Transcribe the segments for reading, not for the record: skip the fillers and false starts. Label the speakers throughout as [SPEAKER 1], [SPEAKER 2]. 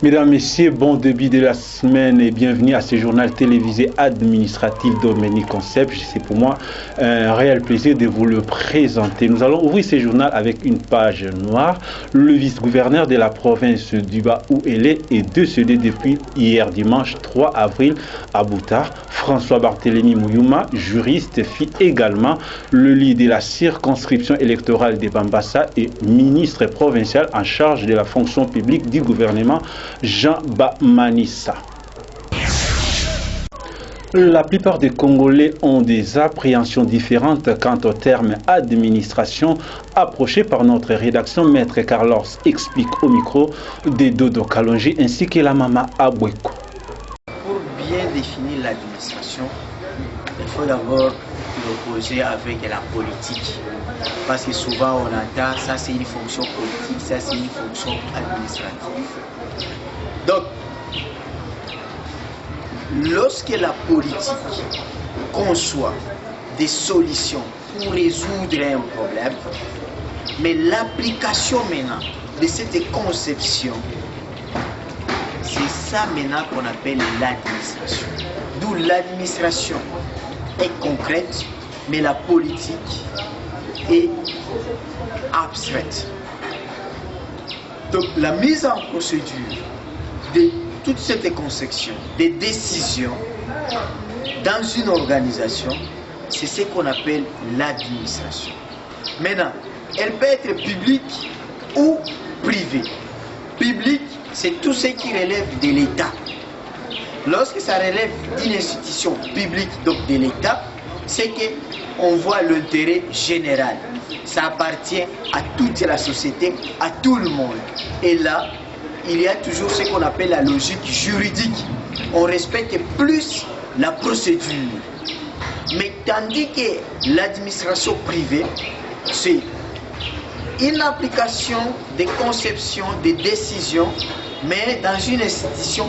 [SPEAKER 1] Mesdames, Messieurs, bon début de la semaine et bienvenue à ce journal télévisé administratif Dominique Concept. C'est pour moi un réel plaisir de vous le présenter. Nous allons ouvrir ce journal avec une page noire. Le vice-gouverneur de la province du Bas-Ouélé est décédé depuis hier dimanche 3 avril à Boutar. François Barthélémy Mouyouma, juriste, fit également le lit de la circonscription électorale de Bambassa et ministre provincial en charge de la fonction publique du gouvernement Jean Bamanissa. La plupart des Congolais ont des appréhensions différentes quant au terme administration approché par notre rédaction. Maître Carlos explique au micro de Dodo Kalonji ainsi que la Mama Abweko.
[SPEAKER 2] Pour bien définir l'administration, il faut d'abord l'opposer avec la politique. Parce que souvent on entend ça c'est une fonction politique, ça c'est une fonction administrative. Donc, lorsque la politique conçoit des solutions pour résoudre un problème, mais l'application maintenant de cette conception, c'est ça maintenant qu'on appelle l'administration. D'où l'administration est concrète, mais la politique est abstraite. Donc la mise en procédure de toute cette conception, des décisions dans une organisation, c'est ce qu'on appelle l'administration. Maintenant, elle peut être publique ou privée. Publique, c'est tout ce qui relève de l'État. Lorsque ça relève d'une institution publique, donc de l'État, c'est qu'on voit l'intérêt général. Ça appartient à toute la société, à tout le monde. Et là, il y a toujours ce qu'on appelle la logique juridique. On respecte plus la procédure. Mais tandis que l'administration privée, c'est une application des conceptions, des décisions, mais dans une institution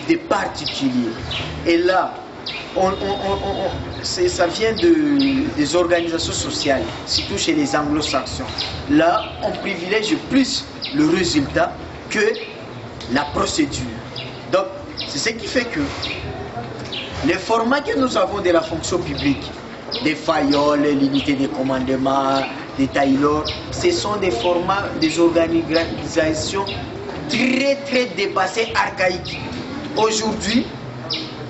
[SPEAKER 2] de particuliers. Et là, ça vient des organisations sociales, surtout chez les anglo-saxons. Là, on privilège plus le résultat que la procédure. Donc, c'est ce qui fait que les formats que nous avons de la fonction publique, des fayoles, l'unité de commandement, des tailors, ce sont des formats, des organisations très dépassées, archaïques. Aujourd'hui,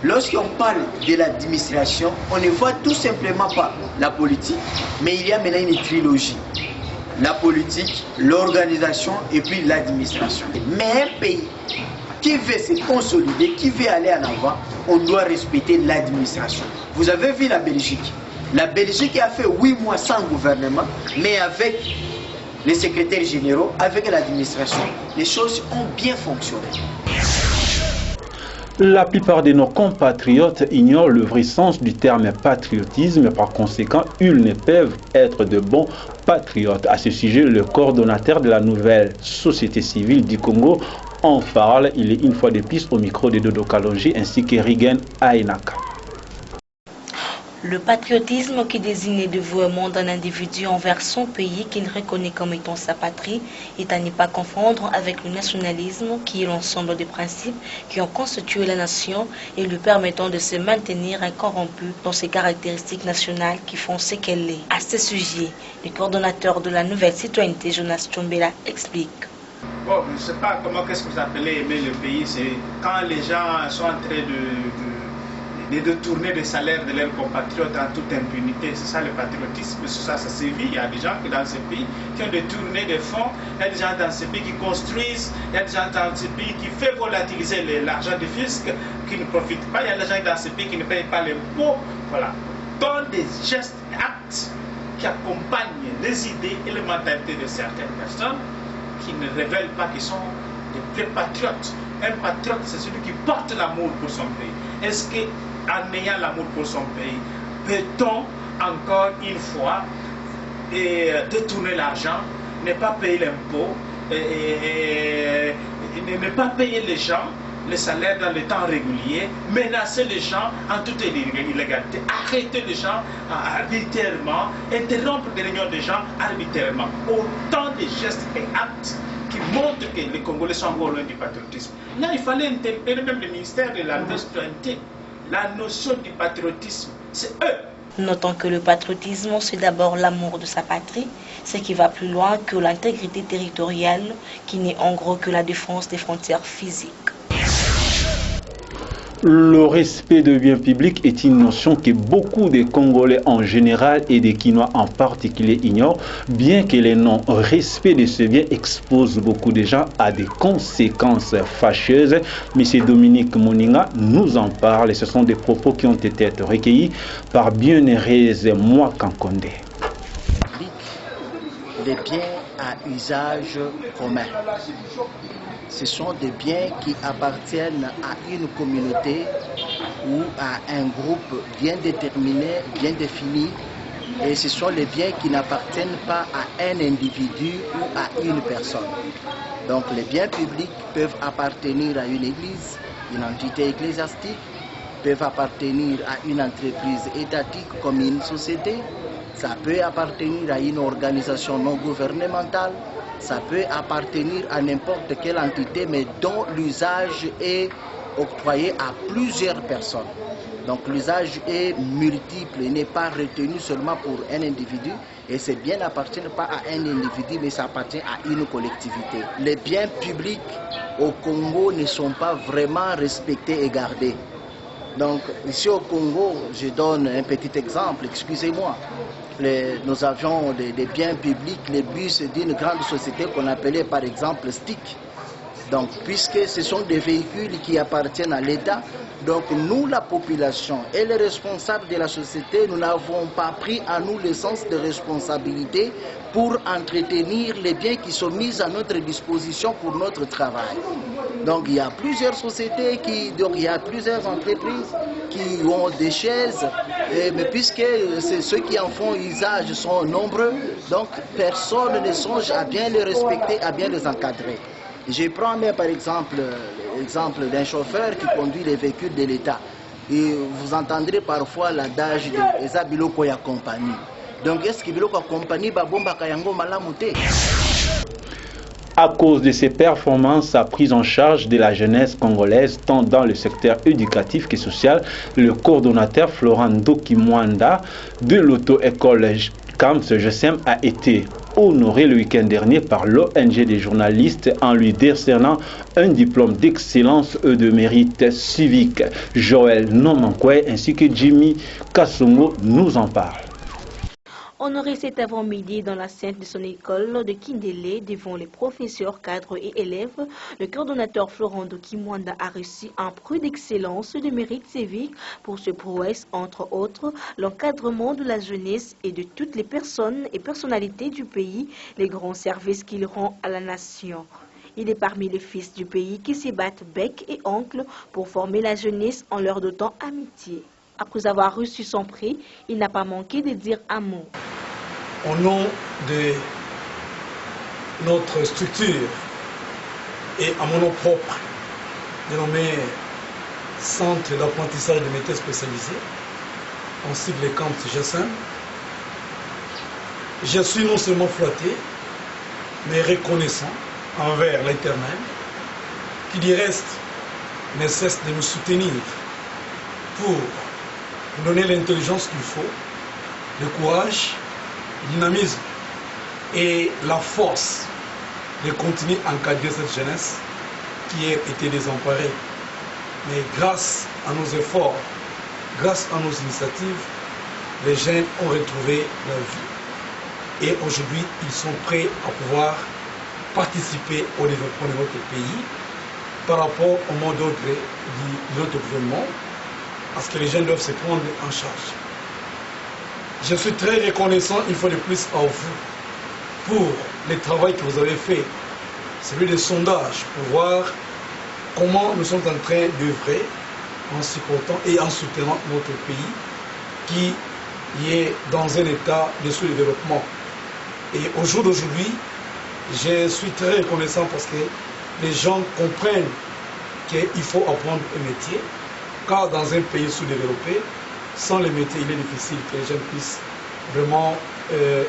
[SPEAKER 2] lorsqu'on parle de l'administration, on ne voit tout simplement pas la politique, mais il y a maintenant une trilogie. La politique, l'organisation et puis l'administration. Mais un pays qui veut se consolider, qui veut aller en avant, on doit respecter l'administration. Vous avez vu la Belgique. La Belgique a fait 8 mois sans gouvernement, mais avec les secrétaires généraux, avec l'administration, les choses ont bien fonctionné.
[SPEAKER 1] La plupart de nos compatriotes ignorent le vrai sens du terme patriotisme. Par conséquent, ils ne peuvent être de bons patriotes. À ce sujet, le coordonnateur de la nouvelle société civile du Congo en parle. Il est une fois de plus au micro de Dodo Kalonji ainsi que Rigen Ainaka.
[SPEAKER 3] Le patriotisme qui désigne le dévouement d'un individu envers son pays qu'il reconnaît comme étant sa patrie est à ne pas confondre avec le nationalisme qui est l'ensemble des principes qui ont constitué la nation et lui permettant de se maintenir incorrompu dans ses caractéristiques nationales qui font ce qu'elle est. À ce sujet, le coordonnateur de la nouvelle citoyenneté, Jonas Tchombela, explique.
[SPEAKER 4] Bon, je ne sais pas comment qu'est-ce que vous appelez aimer le pays, c'est quand les gens sont en train de détourner des salaires de leurs compatriotes en toute impunité. C'est ça le patriotisme, ça sévit. Il y a des gens qui dans ce pays qui ont détourné des fonds, il y a des gens dans ce pays qui construisent, il y a des gens dans ce pays qui font volatiliser l'argent du fisc, qui ne profitent pas, il y a des gens dans ce pays qui ne payent pas l'impôt. Voilà. Dans des gestes, actes qui accompagnent les idées et les mentalités de certaines personnes qui ne révèlent pas qu'ils sont des vrais patriotes. Un patriote, c'est celui qui porte l'amour pour son pays. Est-ce que en ayant l'amour pour son pays, peut-on encore une fois détourner l'argent, ne pas payer l'impôt, ne pas payer les gens, les salaires dans le temps régulier, menacer les gens en toute illégalité, arrêter les gens arbitrairement, interrompre des réunions de gens arbitrairement. Autant de gestes et actes qui montrent que les Congolais sont encore loin du patriotisme. Là, il fallait interpeller même le ministère de la citoyenneté. La notion du patriotisme, c'est eux.
[SPEAKER 3] Notons que le patriotisme, c'est d'abord l'amour de sa patrie, ce qui va plus loin que l'intégrité territoriale, qui n'est en gros que la défense des frontières physiques.
[SPEAKER 1] Le respect de biens publics est une notion que beaucoup de Congolais en général et des Quinois en particulier ignorent, bien que le non-respect de ce bien expose beaucoup de gens à des conséquences fâcheuses. M. Dominique Moninga nous en parle et ce sont des propos qui ont été recueillis par Bienheureuse Mwakankonde.
[SPEAKER 2] Les biens à usage commun. Ce sont des biens qui appartiennent à une communauté ou à un groupe bien déterminé, bien défini. Et ce sont les biens qui n'appartiennent pas à un individu ou à une personne. Donc les biens publics peuvent appartenir à une église, une entité ecclésiastique, peuvent appartenir à une entreprise étatique comme une société. Ça peut appartenir à une organisation non gouvernementale, ça peut appartenir à n'importe quelle entité, mais dont l'usage est octroyé à plusieurs personnes. Donc l'usage est multiple, il n'est pas retenu seulement pour un individu, et ces biens n'appartiennent pas à un individu, mais ça appartient à une collectivité. Les biens publics au Congo ne sont pas vraiment respectés et gardés. Donc ici au Congo, je donne un petit exemple, excusez-moi. Nous avions des biens publics, les bus d'une grande société qu'on appelait par exemple STIC. Donc puisque ce sont des véhicules qui appartiennent à l'État, donc nous la population et les responsables de la société, nous n'avons pas pris à nous le sens de responsabilité pour entretenir les biens qui sont mis à notre disposition pour notre travail. Donc il y a plusieurs sociétés, il y a plusieurs entreprises qui ont des chaises, mais puisque ceux qui en font usage sont nombreux, donc personne ne songe à bien les respecter, à bien les encadrer. Je prends mais par exemple l'exemple d'un chauffeur qui conduit les véhicules de l'État. Et vous entendrez parfois l'adage de Eza Biloko ya compagnie. Donc est-ce que Biloko ya compagnie babomba kayango malamute?
[SPEAKER 1] À cause de ses performances, sa prise en charge de la jeunesse congolaise, tant dans le secteur éducatif que social, le coordonnateur Florent Ndokimwanda de l'auto-école Camps GESEM a été honoré le week-end dernier par l'ONG des journalistes en lui décernant un diplôme d'excellence et de mérite civique. Joël Nomankwe ainsi que Jimmy Kassongo nous en parlent.
[SPEAKER 3] Honoré cet avant-midi dans la scène de son école de Kindélé devant les professeurs, cadres et élèves, le coordonnateur Florent Ndokimwanda a reçu un prix d'excellence de mérite civique pour ce prouesse, entre autres, l'encadrement de la jeunesse et de toutes les personnes et personnalités du pays, les grands services qu'il rend à la nation. Il est parmi les fils du pays qui se battent bec et ongle pour former la jeunesse en leur dotant amitié. Après avoir reçu son prix, il n'a pas manqué de dire un mot.
[SPEAKER 5] Au nom de notre structure et à mon nom propre, dénommé Centre d'apprentissage de métiers spécialisés, on cible les camps GESEM, je suis non seulement flatté, mais reconnaissant envers l'Éternel, qui du reste ne cesse de nous soutenir pour nous donner l'intelligence qu'il faut, le courage, le dynamisme et la force de continuer à encadrer cette jeunesse qui a été désemparée. Mais grâce à nos efforts, grâce à nos initiatives, les jeunes ont retrouvé leur vie. Et aujourd'hui, ils sont prêts à pouvoir participer au développement de notre pays par rapport au mot d'ordre de notre gouvernement, parce que les jeunes doivent se prendre en charge. Je suis très reconnaissant, une fois de plus, à vous pour le travail que vous avez fait, celui des sondages, pour voir comment nous sommes en train d'œuvrer en supportant et en soutenant notre pays qui est dans un état de sous-développement. Et au jour d'aujourd'hui, je suis très reconnaissant parce que les gens comprennent qu'il faut apprendre un métier, car dans un pays sous-développé, sans les métiers, il est difficile que les jeunes puissent vraiment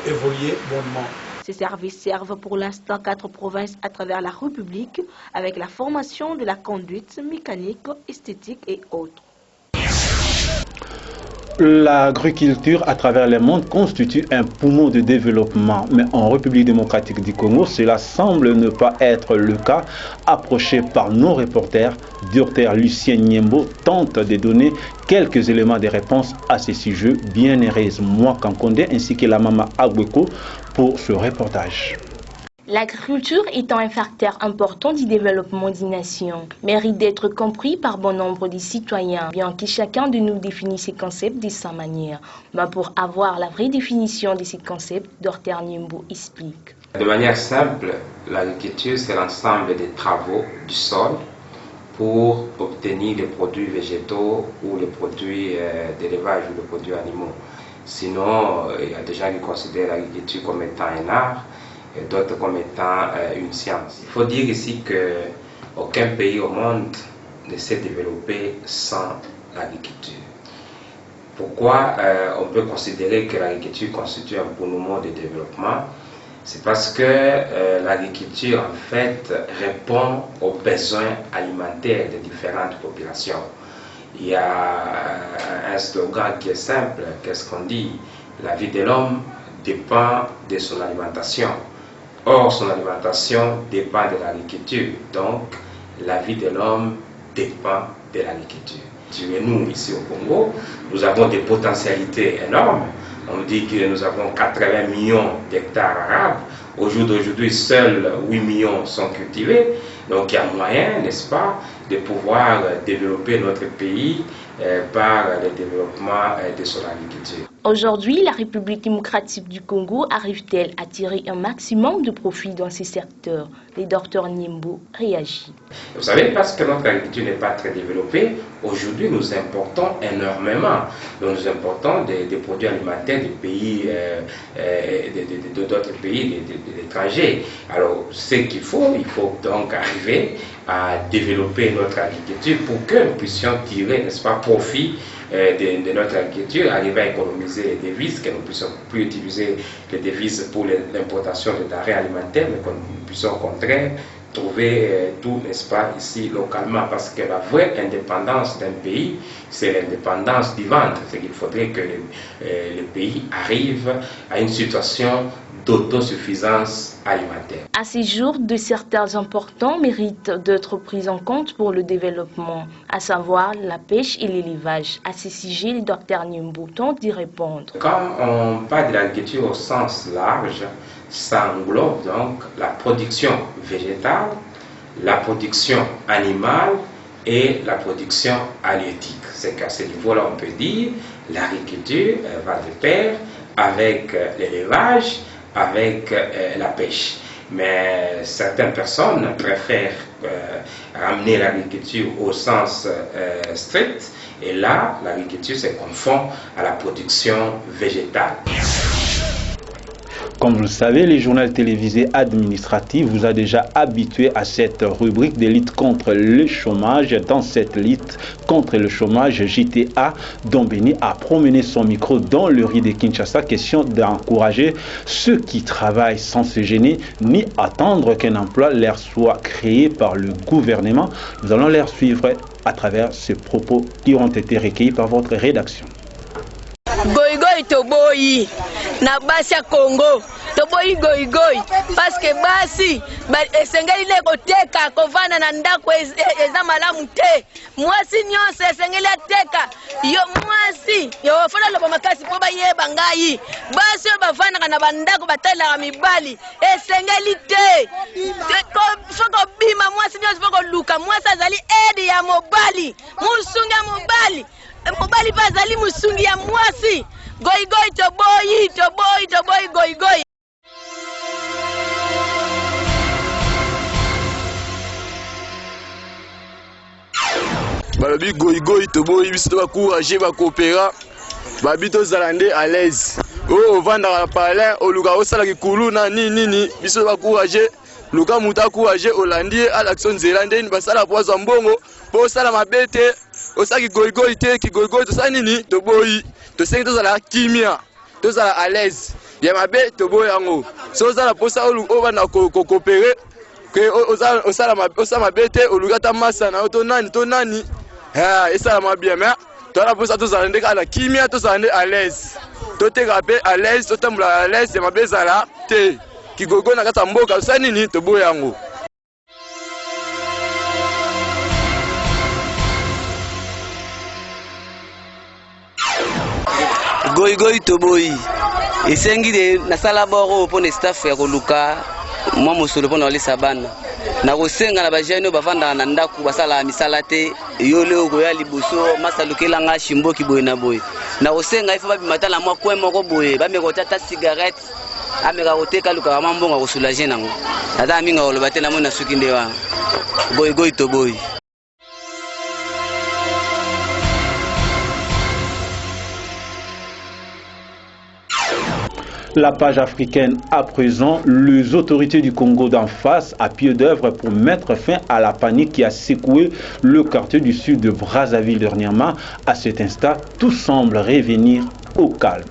[SPEAKER 5] évoluer bonnement.
[SPEAKER 3] Ces services servent pour l'instant 4 provinces à travers la République avec la formation de la conduite mécanique, esthétique et autres.
[SPEAKER 1] L'agriculture à travers le monde constitue un poumon de développement, mais en République démocratique du Congo, cela semble ne pas être le cas. Approché par nos reporters, Dr Lucien Niembo tente de donner quelques éléments de réponse à ces sujets. Bien heureuse moi Kankonde ainsi que la Mama Agweko pour ce reportage.
[SPEAKER 6] L'agriculture étant un facteur important du développement des nations, mérite d'être compris par bon nombre de citoyens, bien que chacun de nous définisse ces concepts de sa manière. Mais pour avoir la vraie définition de ces concepts, Dr Niembo explique.
[SPEAKER 7] De manière simple, l'agriculture c'est l'ensemble des travaux du sol pour obtenir des produits végétaux ou les produits d'élevage ou les produits animaux. Sinon, il y a des gens qui considèrent l'agriculture comme étant un art, et d'autres comme étant une science. Il faut dire ici qu'aucun pays au monde ne s'est développé sans l'agriculture. Pourquoi on peut considérer que l'agriculture constitue un poumon de développement? C'est parce que l'agriculture en fait répond aux besoins alimentaires de différentes populations. Il y a un slogan qui est simple, qu'est-ce qu'on dit? La vie de l'homme dépend de son alimentation. Or, son alimentation dépend de l'agriculture. Donc, la vie de l'homme dépend de l'agriculture. Et nous, ici au Congo, nous avons des potentialités énormes. On dit que nous avons 80 millions d'hectares arables. Au jour d'aujourd'hui, seuls 8 millions sont cultivés. Donc, il y a moyen, n'est-ce pas, de pouvoir développer notre pays par le développement de son agriculture.
[SPEAKER 6] Aujourd'hui, la République démocratique du Congo arrive-t-elle à tirer un maximum de profit dans ces secteurs? Le docteur Niembo réagit.
[SPEAKER 7] Vous savez, parce que notre agriculture n'est pas très développée, aujourd'hui nous importons énormément. Donc, nous importons des produits alimentaires des pays, d'autres pays, d'étrangers. Alors, ce qu'il faut donc arriver à développer notre agriculture pour que nous puissions tirer, n'est-ce pas, profit de notre agriculture, arriver à économiser les devises, que nous puissions plus utiliser les devises pour l'importation de denrées alimentaires, mais que nous puissions au contraire trouver tout, n'est-ce pas, ici localement, parce que la vraie indépendance d'un pays, c'est l'indépendance du ventre. C'est qu'il faudrait que le pays arrive à une situation d'autosuffisance alimentaire.
[SPEAKER 6] À ce jour, de certains importants méritent d'être pris en compte pour le développement, à savoir la pêche et l'élevage. À ce sujet, le docteur Niembo tente d'y répondre.
[SPEAKER 7] Quand on parle de l'agriculture au sens large, ça englobe donc la production végétale, la production animale et la production halieutique. C'est qu'à ce niveau-là, on peut dire l'agriculture va de pair avec l'élevage, avec la pêche. Mais certaines personnes préfèrent ramener l'agriculture au sens strict, et là, l'agriculture se confond à la production végétale.
[SPEAKER 1] Comme vous le savez, le journal télévisé administratif vous a déjà habitué à cette rubrique de lutte contre le chômage. Dans cette lutte contre le chômage, JTA Dombeni a promené son micro dans le riz de Kinshasa, question d'encourager ceux qui travaillent sans se gêner ni attendre qu'un emploi leur soit créé par le gouvernement. Nous allons les suivre à travers ces propos qui ont été recueillis par votre rédaction.
[SPEAKER 8] Goigoi toboyi na basi ya Congo toboyi goigoi parce que basi esengeli le koteka kovana na ndako eza malamu te mwasi nyonso esengeli ateka yo mwasi yo fona loba makasi po bayeba ngai basi bavana na bandako batala mibali esengeli te foko bima mwasi nyonso foko luka mwasi azali edi ya mobali musunga mobali mobali bazali musungi ya mwasi goigoi toboyi goigoi.
[SPEAKER 9] Balobi goigoi toboyi biso bakourager bakopera babi tozala nde à l'aise oyo ovandaka na palin oluka osala kikulu na nini biso bakourager luka mutu akourager olandi ye alaction nzela ndeni basala poazwa mbongo mpo osala mabe te osala kigoigoi te kigoigoi tosala nini toboyi tosengi tozala kimia tozala à l'aise ya mabe tobo yango so za la posa o bana ko coopérer que osala mabe te olugata masa na to nani esala mabia mais to la posa to za ndeka ala kimia to za ndeka à l'aise to te rapé à l'aise to tambula à l'aise ya mabe zala te kigogo na kata mboka so nini tobo yango.
[SPEAKER 10] Goigoi toboyi esengi de nasala boro pour ne staff ya koluka moi mosolo pour na lisa bana na kosenga na bajene bavanda na ndaku basala misala te yole okoya liboso masalukela nga shimboki boye na boye na kosenga ifa babimata na mwa kwe moko boye bamekota ta cigarette ameka koteka luka mambonga kosoulager nango ata minga oloba te na mona suki ndewa goigoi toboyi.
[SPEAKER 1] La page africaine à présent, les autorités du Congo d'en face à pied d'œuvre pour mettre fin à la panique qui a secoué le quartier du sud de Brazzaville dernièrement. À cet instant, tout semble revenir au calme.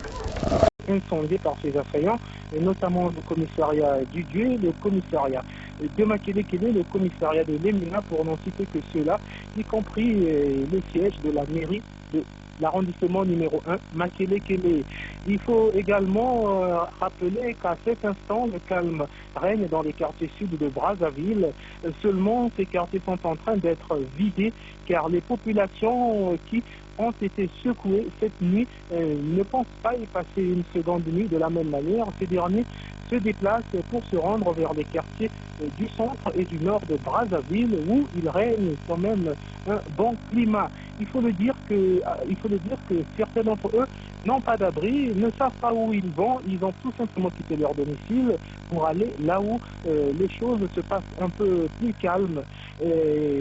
[SPEAKER 11] Incendié par ces assaillants, et notamment le commissariat du Dieu, le commissariat de Makele-Kele, le commissariat de Lemina, pour n'en citer que ceux-là, y compris le siège de la mairie de l'arrondissement numéro 1, Makele-Kele. Il faut également rappeler qu'à cet instant, le calme règne dans les quartiers sud de Brazzaville. Seulement, ces quartiers sont en train d'être vidés car les populations qui ont été secouées cette nuit ne pensent pas y passer une seconde nuit de la même manière. Ces derniers se déplacent pour se rendre vers les quartiers du centre et du nord de Brazzaville où il règne quand même un bon climat. Il faut le dire que certains d'entre eux n'ont pas d'abri, ne savent pas où ils vont, ils ont tout simplement quitté leur domicile pour aller là où les choses se passent un peu plus calmes.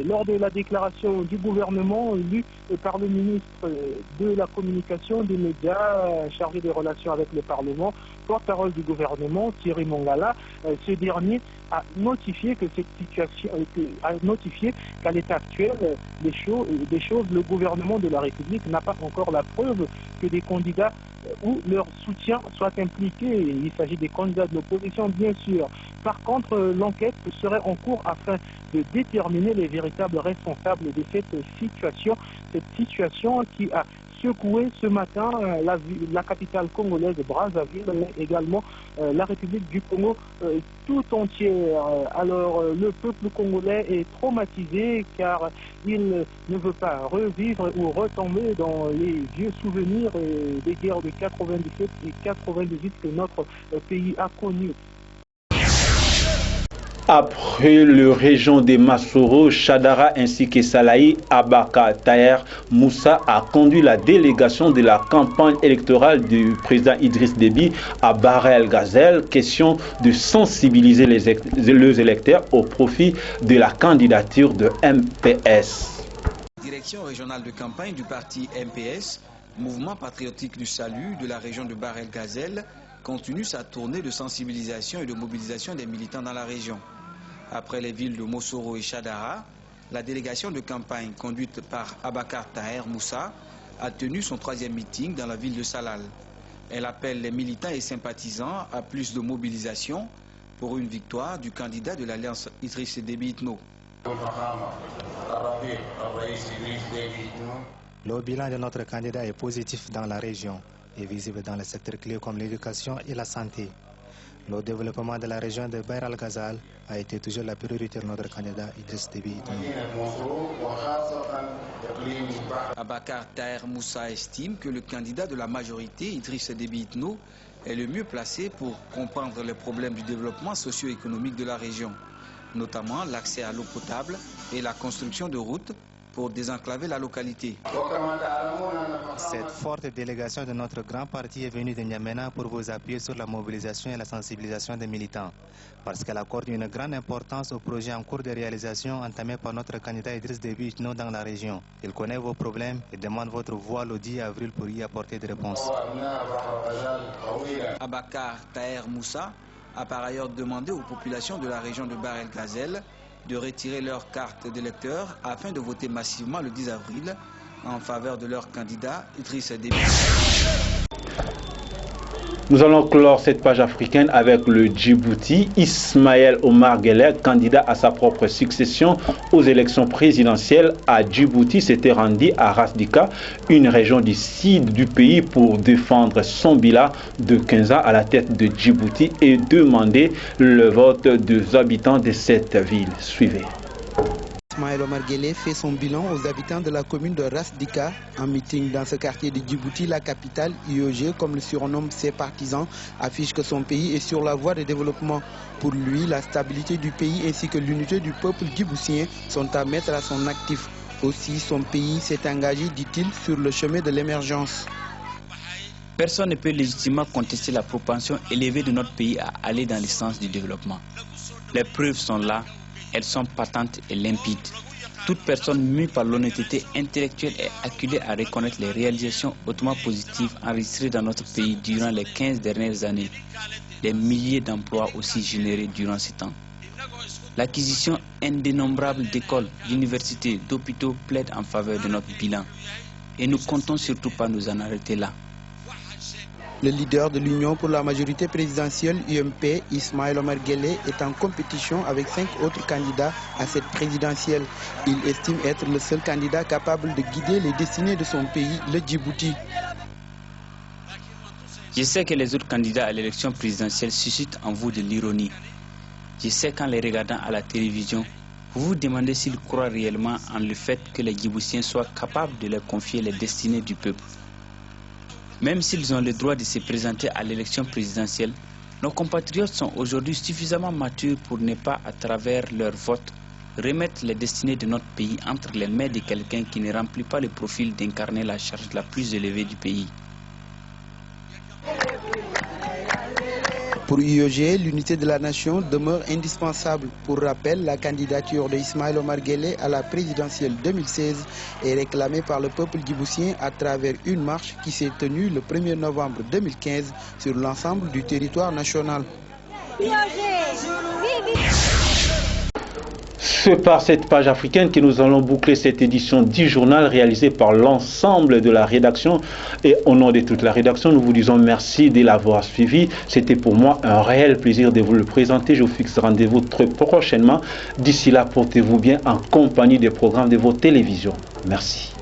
[SPEAKER 11] Lors de la déclaration du gouvernement lue par le ministre de la communication des médias chargé des relations avec le Parlement, porte-parole du gouvernement, Thierry Mongala, ce dernier a notifié que cette situation, qu'à l'état actuel des choses, le gouvernement de la République n'a pas encore la preuve que des candidats ou leur soutien soient impliqués. Il s'agit des candidats de l'opposition, bien sûr. Par contre, l'enquête serait en cours afin de déterminer les véritables responsables de cette situation qui a secoué ce matin la capitale congolaise de Brazzaville, mais également la République du Congo tout entière. Alors le peuple congolais est traumatisé car il ne veut pas revivre ou retomber dans les vieux souvenirs des guerres de 97 et 98 que notre pays a connues.
[SPEAKER 1] Après le région des Masoro, Chadara ainsi que Salahi, Abaka Taher Moussa a conduit la délégation de la campagne électorale du président Idriss Déby à Barel Gazel. Question de sensibiliser les électeurs au profit de la candidature de MPS.
[SPEAKER 12] Direction régionale de campagne du parti MPS, Mouvement patriotique du salut de la région de Barel Gazel, continue sa tournée de sensibilisation et de mobilisation des militants dans la région. Après les villes de Mosoro et Chadara, la délégation de campagne conduite par Abakar Taher Moussa a tenu son 3e meeting dans la ville de Salal. Elle appelle les militants et sympathisants à plus de mobilisation pour une victoire du candidat de l'Alliance Idriss Déby Itno.
[SPEAKER 13] Le bilan de notre candidat est positif dans la région et visible dans les secteurs clés comme l'éducation et la santé. Le développement de la région de Bahr al-Ghazal a été toujours la priorité de notre candidat Idriss Déby Itno.
[SPEAKER 12] Abakar Taher Moussa estime que le candidat de la majorité, Idriss Déby Itno, est le mieux placé pour comprendre les problèmes du développement socio-économique de la région, notamment l'accès à l'eau potable et la construction de routes pour désenclaver la localité.
[SPEAKER 13] Cette forte délégation de notre grand parti est venue de N'Djamena pour vous appuyer sur la mobilisation et la sensibilisation des militants, parce qu'elle accorde une grande importance au projet en cours de réalisation entamé par notre candidat Idriss Déby Itno dans la région. Il connaît vos problèmes et demande votre voix le 10 avril pour y apporter des réponses.
[SPEAKER 12] Abakar Taher Moussa a par ailleurs demandé aux populations de la région de Bahr el-Ghazal de retirer leur carte d'électeur afin de voter massivement le 10 avril en faveur de leur candidat Idriss Déby.
[SPEAKER 1] Nous allons clore cette page africaine avec le Djibouti. Ismaël Omar Guelleh, candidat à sa propre succession aux élections présidentielles à Djibouti, s'était rendu à Ras Dika, une région du sud du pays, pour défendre son bilan de 15 ans à la tête de Djibouti et demander le vote des habitants de cette ville. Suivez.
[SPEAKER 14] Ismaël Omar Guelleh fait son bilan aux habitants de la commune de Ras Dika. En meeting dans ce quartier de Djibouti, la capitale, IOG, comme le surnomment ses partisans, affiche que son pays est sur la voie de développement. Pour lui, la stabilité du pays ainsi que l'unité du peuple djiboutien sont à mettre à son actif. Aussi, son pays s'est engagé, dit-il, sur le chemin de l'émergence.
[SPEAKER 15] Personne ne peut légitimement contester la propension élevée de notre pays à aller dans le sens du développement. Les preuves sont là. Elles sont patentes et limpides. Toute personne mue par l'honnêteté intellectuelle est acculée à reconnaître les réalisations hautement positives enregistrées dans notre pays durant les 15 dernières années. Des milliers d'emplois aussi générés durant ces temps. L'acquisition indénombrable d'écoles, d'universités, d'hôpitaux plaide en faveur de notre bilan. Et nous comptons surtout pas nous en arrêter là.
[SPEAKER 14] Le leader de l'Union pour la majorité présidentielle UMP, Ismaël Omar Guelleh, est en compétition avec 5 autres candidats à cette présidentielle. Il estime être le seul candidat capable de guider les destinées de son pays, le Djibouti.
[SPEAKER 15] Je sais que les autres candidats à l'élection présidentielle suscitent en vous de l'ironie. Je sais qu'en les regardant à la télévision, vous vous demandez s'ils croient réellement en le fait que les Djiboutiens soient capables de leur confier les destinées du peuple. Même s'ils ont le droit de se présenter à l'élection présidentielle, nos compatriotes sont aujourd'hui suffisamment matures pour ne pas, à travers leur vote, remettre les destinées de notre pays entre les mains de quelqu'un qui ne remplit pas le profil d'incarner la charge la plus élevée du pays.
[SPEAKER 14] Pour IOG, l'unité de la nation demeure indispensable. Pour rappel, la candidature d'Ismaël Omar Guelleh à la présidentielle 2016 est réclamée par le peuple djiboutien à travers une marche qui s'est tenue le 1er novembre 2015 sur l'ensemble du territoire national.
[SPEAKER 1] C'est par cette page africaine que nous allons boucler cette édition du journal réalisée par l'ensemble de la rédaction. Et au nom de toute la rédaction, nous vous disons merci de l'avoir suivi. C'était pour moi un réel plaisir de vous le présenter. Je vous fixe rendez-vous très prochainement. D'ici là, portez-vous bien en compagnie des programmes de vos télévisions. Merci.